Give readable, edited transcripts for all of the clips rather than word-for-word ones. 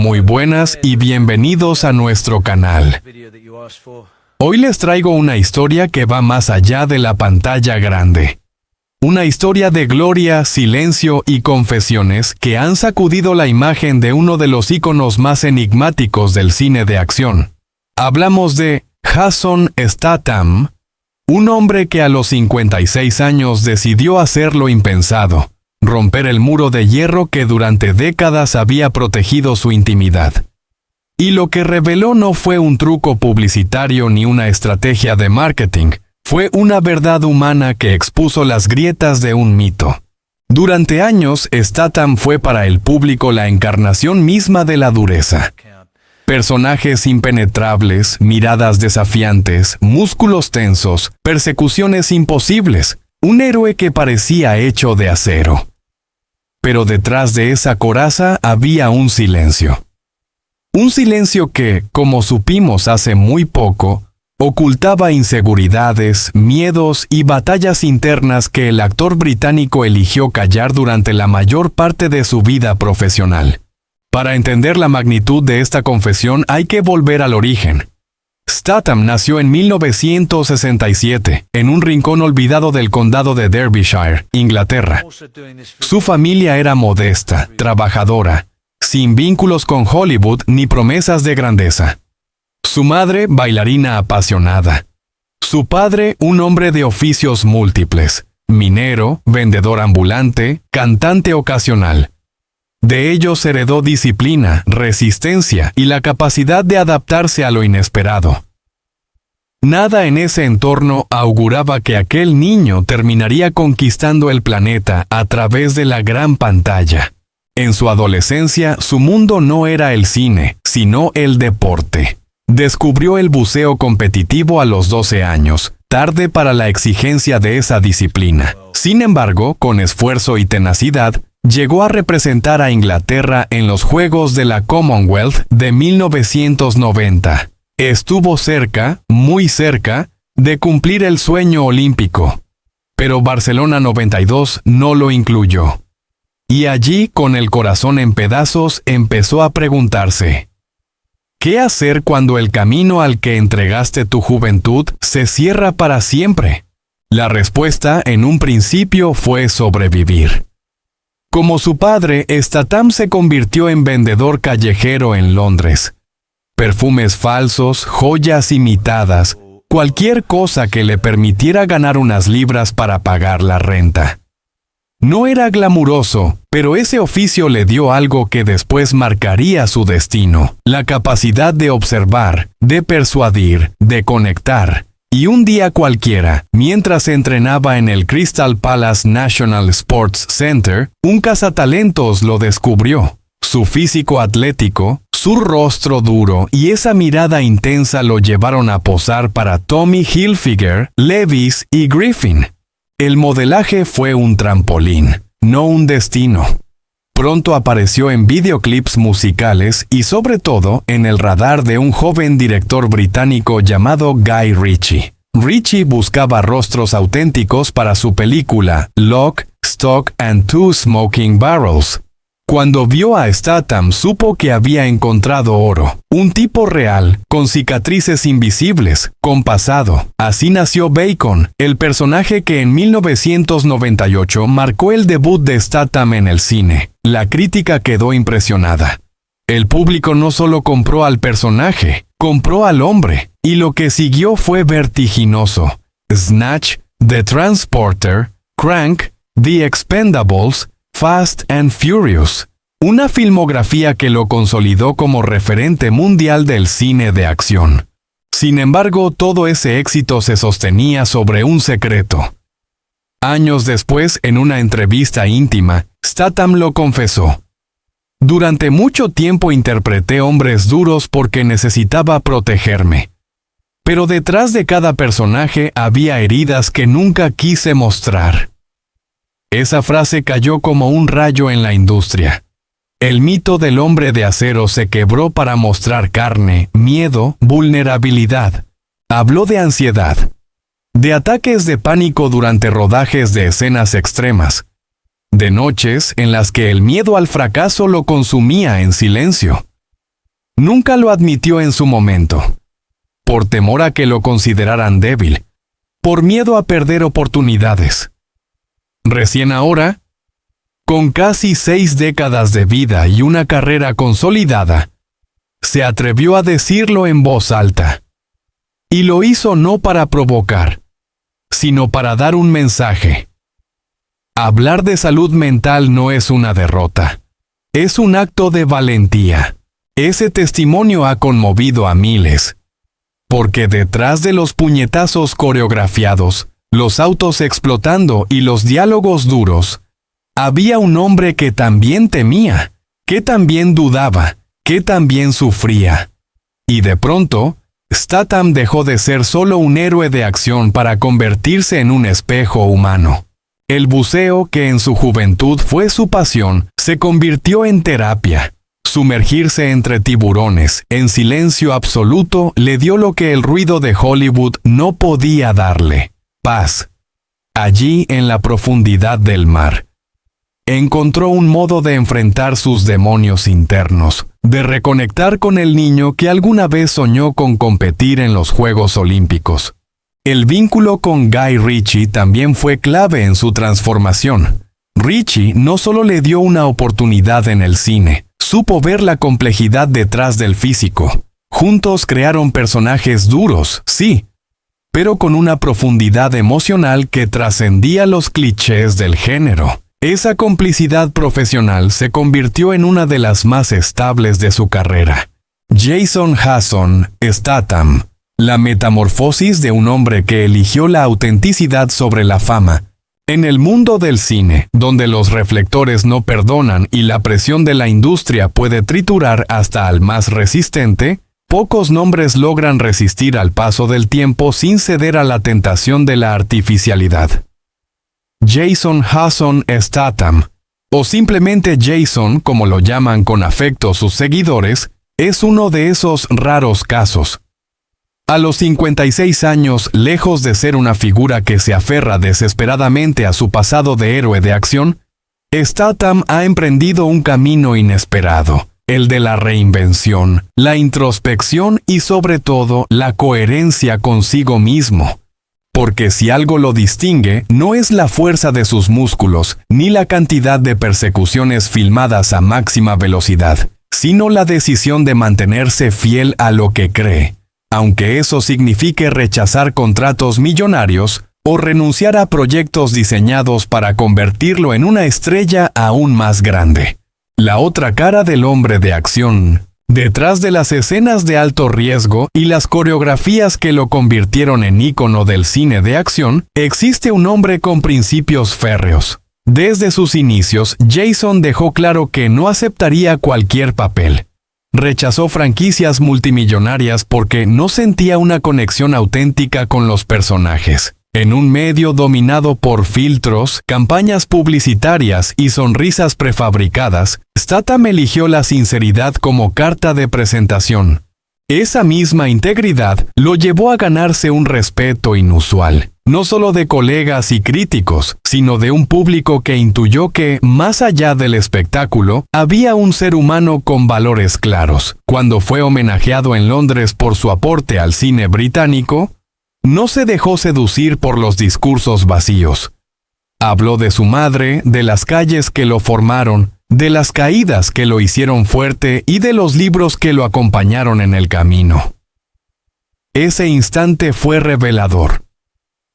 Muy buenas y bienvenidos a nuestro canal. Hoy les traigo una historia que va más allá de la pantalla grande. Una historia de gloria, silencio y confesiones que han sacudido la imagen de uno de los íconos más enigmáticos del cine de acción. Hablamos de Jason Statham, un hombre que a los 56 años decidió hacer lo impensado: romper el muro de hierro que durante décadas había protegido su intimidad. Y lo que reveló no fue un truco publicitario ni una estrategia de marketing, fue una verdad humana que expuso las grietas de un mito. Durante años, Statham fue para el público la encarnación misma de la dureza. Personajes impenetrables, miradas desafiantes, músculos tensos, persecuciones imposibles. Un héroe que parecía hecho de acero. Pero detrás de esa coraza había un silencio. Un silencio que, como supimos hace muy poco, ocultaba inseguridades, miedos y batallas internas que el actor británico eligió callar durante la mayor parte de su vida profesional. Para entender la magnitud de esta confesión hay que volver al origen. Statham nació en 1967, en un rincón olvidado del condado de Derbyshire, Inglaterra. Su familia era modesta, trabajadora, sin vínculos con Hollywood ni promesas de grandeza. Su madre, bailarina apasionada. Su padre, un hombre de oficios múltiples, minero, vendedor ambulante, cantante ocasional. De ellos heredó disciplina, resistencia y la capacidad de adaptarse a lo inesperado. Nada en ese entorno auguraba que aquel niño terminaría conquistando el planeta a través de la gran pantalla. En su adolescencia, su mundo no era el cine, sino el deporte. Descubrió el buceo competitivo a los 12 años, tarde para la exigencia de esa disciplina. Sin embargo, con esfuerzo y tenacidad, llegó a representar a Inglaterra en los Juegos de la Commonwealth de 1990. Estuvo cerca, muy cerca, de cumplir el sueño olímpico. Pero Barcelona 92 no lo incluyó. Y allí, con el corazón en pedazos, empezó a preguntarse: ¿qué hacer cuando el camino al que entregaste tu juventud se cierra para siempre? La respuesta, en un principio, fue sobrevivir. Como su padre, Statham se convirtió en vendedor callejero en Londres. Perfumes falsos, joyas imitadas, cualquier cosa que le permitiera ganar unas libras para pagar la renta. No era glamuroso, pero ese oficio le dio algo que después marcaría su destino: la capacidad de observar, de persuadir, de conectar. Y un día cualquiera, mientras entrenaba en el Crystal Palace National Sports Center, un cazatalentos lo descubrió. Su físico atlético, su rostro duro y esa mirada intensa lo llevaron a posar para Tommy Hilfiger, Levi's y Griffin. El modelaje fue un trampolín, no un destino. Pronto apareció en videoclips musicales y sobre todo en el radar de un joven director británico llamado Guy Ritchie. Ritchie buscaba rostros auténticos para su película Lock, Stock and Two Smoking Barrels. Cuando vio a Statham supo que había encontrado oro, un tipo real, con cicatrices invisibles, con pasado. Así nació Bacon, el personaje que en 1998 marcó el debut de Statham en el cine. La crítica quedó impresionada. El público no solo compró al personaje, compró al hombre, y lo que siguió fue vertiginoso. Snatch, The Transporter, Crank, The Expendables, Fast and Furious, una filmografía que lo consolidó como referente mundial del cine de acción. Sin embargo, todo ese éxito se sostenía sobre un secreto. Años después, en una entrevista íntima, Statham lo confesó: durante mucho tiempo interpreté hombres duros porque necesitaba protegerme. Pero detrás de cada personaje había heridas que nunca quise mostrar. Esa frase cayó como un rayo en la industria. El mito del hombre de acero se quebró para mostrar carne, miedo, vulnerabilidad. Habló de ansiedad, de ataques de pánico durante rodajes de escenas extremas, de noches en las que el miedo al fracaso lo consumía en silencio. Nunca lo admitió en su momento, por temor a que lo consideraran débil, por miedo a perder oportunidades. Recién ahora, con casi 6 décadas de vida y una carrera consolidada, se atrevió a decirlo en voz alta. Y lo hizo no para provocar, sino para dar un mensaje. Hablar de salud mental no es una derrota, es un acto de valentía. Ese testimonio ha conmovido a miles, porque detrás de los puñetazos coreografiados, los autos explotando y los diálogos duros, había un hombre que también temía, que también dudaba, que también sufría. Y de pronto, Statham dejó de ser solo un héroe de acción para convertirse en un espejo humano. El buceo, que en su juventud fue su pasión, se convirtió en terapia. Sumergirse entre tiburones, en silencio absoluto, le dio lo que el ruido de Hollywood no podía darle: paz. Allí, en la profundidad del mar, encontró un modo de enfrentar sus demonios internos, de reconectar con el niño que alguna vez soñó con competir en los Juegos Olímpicos. El vínculo con Guy Ritchie también fue clave en su transformación. Ritchie no solo le dio una oportunidad en el cine, supo ver la complejidad detrás del físico. Juntos crearon personajes duros, sí, pero con una profundidad emocional que trascendía los clichés del género. Esa complicidad profesional se convirtió en una de las más estables de su carrera. Jason Statham, la metamorfosis de un hombre que eligió la autenticidad sobre la fama. En el mundo del cine, donde los reflectores no perdonan y la presión de la industria puede triturar hasta al más resistente, pocos nombres logran resistir al paso del tiempo sin ceder a la tentación de la artificialidad. Jason Statham, o simplemente Jason como lo llaman con afecto sus seguidores, es uno de esos raros casos. A los 56 años, lejos de ser una figura que se aferra desesperadamente a su pasado de héroe de acción, Statham ha emprendido un camino inesperado, el de la reinvención, la introspección y sobre todo la coherencia consigo mismo. Porque si algo lo distingue, no es la fuerza de sus músculos, ni la cantidad de persecuciones filmadas a máxima velocidad, sino la decisión de mantenerse fiel a lo que cree, aunque eso signifique rechazar contratos millonarios o renunciar a proyectos diseñados para convertirlo en una estrella aún más grande. La otra cara del hombre de acción. Detrás de las escenas de alto riesgo y las coreografías que lo convirtieron en ícono del cine de acción, existe un hombre con principios férreos. Desde sus inicios, Jason dejó claro que no aceptaría cualquier papel. Rechazó franquicias multimillonarias porque no sentía una conexión auténtica con los personajes. En un medio dominado por filtros, campañas publicitarias y sonrisas prefabricadas, Statham eligió la sinceridad como carta de presentación. Esa misma integridad lo llevó a ganarse un respeto inusual, no solo de colegas y críticos, sino de un público que intuyó que, más allá del espectáculo, había un ser humano con valores claros. Cuando fue homenajeado en Londres por su aporte al cine británico, no se dejó seducir por los discursos vacíos. Habló de su madre, de las calles que lo formaron, de las caídas que lo hicieron fuerte y de los libros que lo acompañaron en el camino. Ese instante fue revelador.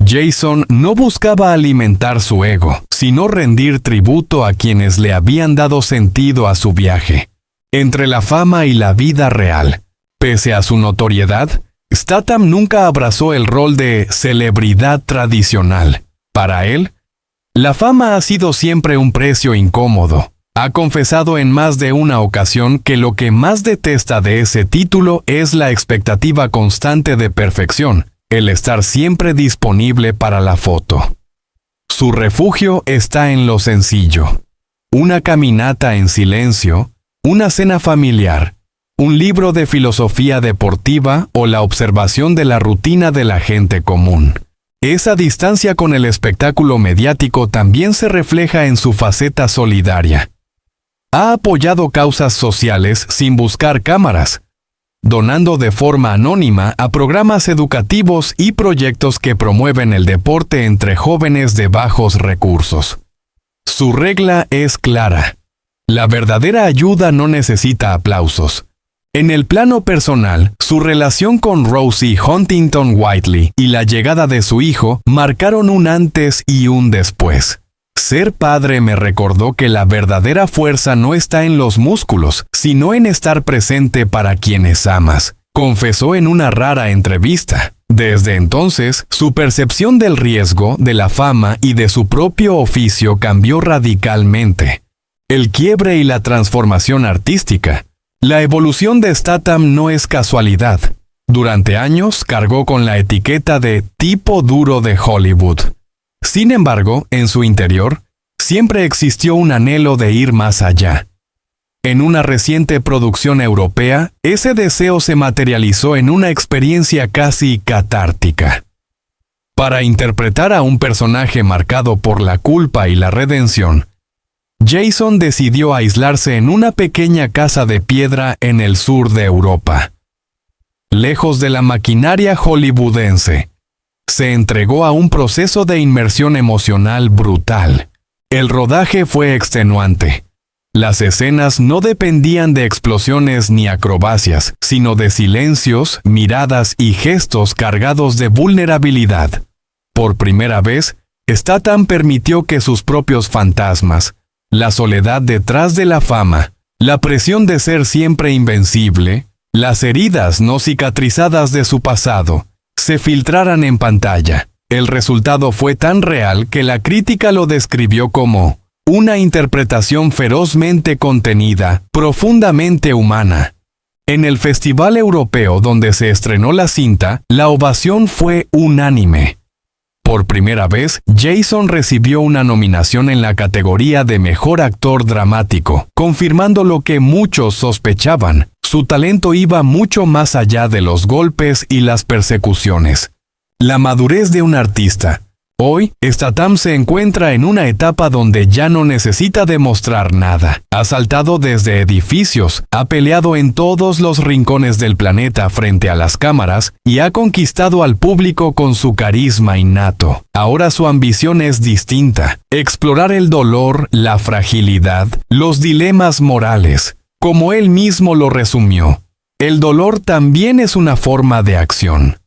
Jason no buscaba alimentar su ego, sino rendir tributo a quienes le habían dado sentido a su viaje. Entre la fama y la vida real, pese a su notoriedad, Statham nunca abrazó el rol de celebridad tradicional. Para él, la fama ha sido siempre un precio incómodo. Ha confesado en más de una ocasión que lo que más detesta de ese título es la expectativa constante de perfección, el estar siempre disponible para la foto. Su refugio está en lo sencillo. Una caminata en silencio, una cena familiar, un libro de filosofía deportiva o la observación de la rutina de la gente común. Esa distancia con el espectáculo mediático también se refleja en su faceta solidaria. Ha apoyado causas sociales sin buscar cámaras, donando de forma anónima a programas educativos y proyectos que promueven el deporte entre jóvenes de bajos recursos. Su regla es clara. La verdadera ayuda no necesita aplausos. En el plano personal, su relación con Rosie Huntington Whiteley y la llegada de su hijo marcaron un antes y un después. Ser padre me recordó que la verdadera fuerza no está en los músculos, sino en estar presente para quienes amas, confesó en una rara entrevista. Desde entonces, su percepción del riesgo, de la fama y de su propio oficio cambió radicalmente. El quiebre y la transformación artística. La evolución de Statham no es casualidad. Durante años cargó con la etiqueta de tipo duro de Hollywood. Sin embargo, en su interior, siempre existió un anhelo de ir más allá. En una reciente producción europea, ese deseo se materializó en una experiencia casi catártica. Para interpretar a un personaje marcado por la culpa y la redención, Jason decidió aislarse en una pequeña casa de piedra en el sur de Europa. Lejos de la maquinaria hollywoodense, se entregó a un proceso de inmersión emocional brutal. El rodaje fue extenuante. Las escenas no dependían de explosiones ni acrobacias, sino de silencios, miradas y gestos cargados de vulnerabilidad. Por primera vez, Statham permitió que sus propios fantasmas, la soledad detrás de la fama, la presión de ser siempre invencible, las heridas no cicatrizadas de su pasado, se filtraran en pantalla. El resultado fue tan real que la crítica lo describió como una interpretación ferozmente contenida, profundamente humana. En el Festival Europeo donde se estrenó la cinta, la ovación fue unánime. Por primera vez, Jason recibió una nominación en la categoría de Mejor Actor Dramático, confirmando lo que muchos sospechaban. Su talento iba mucho más allá de los golpes y las persecuciones. La madurez de un artista. Hoy, Statham se encuentra en una etapa donde ya no necesita demostrar nada. Ha saltado desde edificios, ha peleado en todos los rincones del planeta frente a las cámaras y ha conquistado al público con su carisma innato. Ahora su ambición es distinta: explorar el dolor, la fragilidad, los dilemas morales. Como él mismo lo resumió, el dolor también es una forma de acción.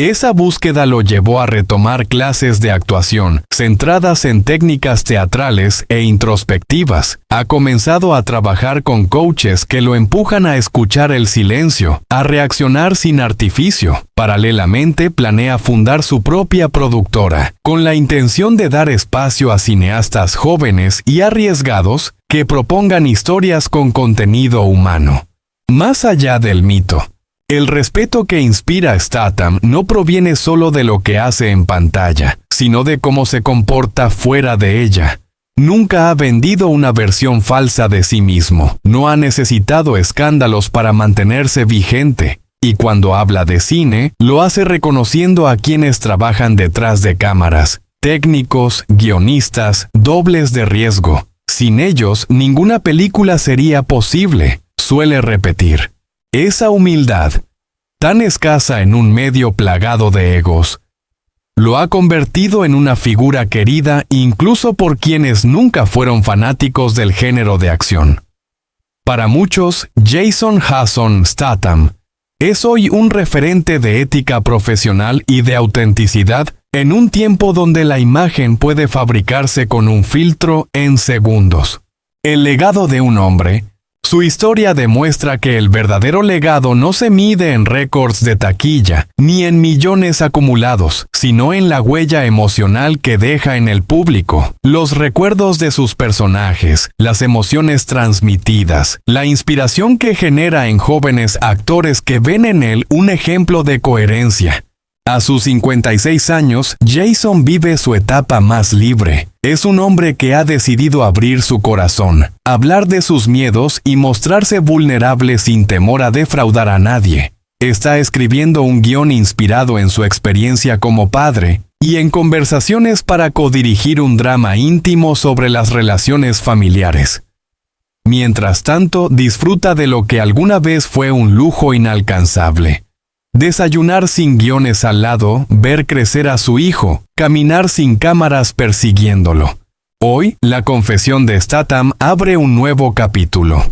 Esa búsqueda lo llevó a retomar clases de actuación, centradas en técnicas teatrales e introspectivas. Ha comenzado a trabajar con coaches que lo empujan a escuchar el silencio, a reaccionar sin artificio. Paralelamente, planea fundar su propia productora, con la intención de dar espacio a cineastas jóvenes y arriesgados que propongan historias con contenido humano. Más allá del mito, el respeto que inspira a Statham no proviene solo de lo que hace en pantalla, sino de cómo se comporta fuera de ella. Nunca ha vendido una versión falsa de sí mismo, no ha necesitado escándalos para mantenerse vigente, y cuando habla de cine, lo hace reconociendo a quienes trabajan detrás de cámaras, técnicos, guionistas, dobles de riesgo. Sin ellos, ninguna película sería posible, suele repetir. Esa humildad, tan escasa en un medio plagado de egos, lo ha convertido en una figura querida incluso por quienes nunca fueron fanáticos del género de acción. Para muchos, Jason Statham es hoy un referente de ética profesional y de autenticidad en un tiempo donde la imagen puede fabricarse con un filtro en segundos. El legado de un hombre. Su historia demuestra que el verdadero legado no se mide en récords de taquilla, ni en millones acumulados, sino en la huella emocional que deja en el público, los recuerdos de sus personajes, las emociones transmitidas, la inspiración que genera en jóvenes actores que ven en él un ejemplo de coherencia. A sus 56 años, Jason vive su etapa más libre. Es un hombre que ha decidido abrir su corazón, hablar de sus miedos y mostrarse vulnerable sin temor a defraudar a nadie. Está escribiendo un guión inspirado en su experiencia como padre y en conversaciones para codirigir un drama íntimo sobre las relaciones familiares. Mientras tanto, disfruta de lo que alguna vez fue un lujo inalcanzable. Desayunar sin guiones al lado, ver crecer a su hijo, caminar sin cámaras persiguiéndolo. Hoy, la confesión de Statham abre un nuevo capítulo.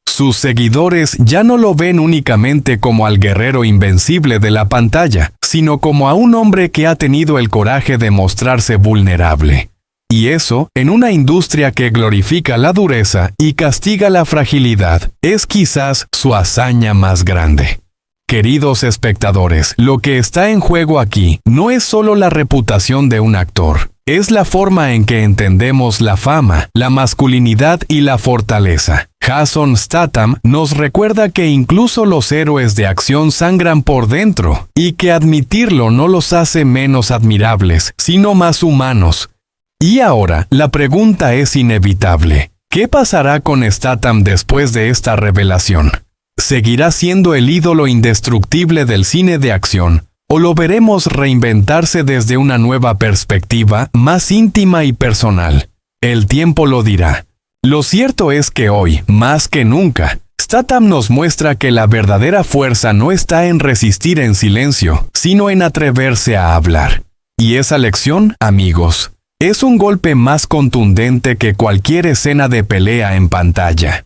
Sus seguidores ya no lo ven únicamente como al guerrero invencible de la pantalla, sino como a un hombre que ha tenido el coraje de mostrarse vulnerable. Y eso, en una industria que glorifica la dureza y castiga la fragilidad, es quizás su hazaña más grande. Queridos espectadores, lo que está en juego aquí no es solo la reputación de un actor, es la forma en que entendemos la fama, la masculinidad y la fortaleza. Jason Statham nos recuerda que incluso los héroes de acción sangran por dentro, y que admitirlo no los hace menos admirables, sino más humanos. Y ahora, la pregunta es inevitable. ¿Qué pasará con Statham después de esta revelación? ¿Seguirá siendo el ídolo indestructible del cine de acción? ¿O lo veremos reinventarse desde una nueva perspectiva, más íntima y personal? El tiempo lo dirá. Lo cierto es que hoy, más que nunca, Statham nos muestra que la verdadera fuerza no está en resistir en silencio, sino en atreverse a hablar. Y esa lección, amigos, es un golpe más contundente que cualquier escena de pelea en pantalla.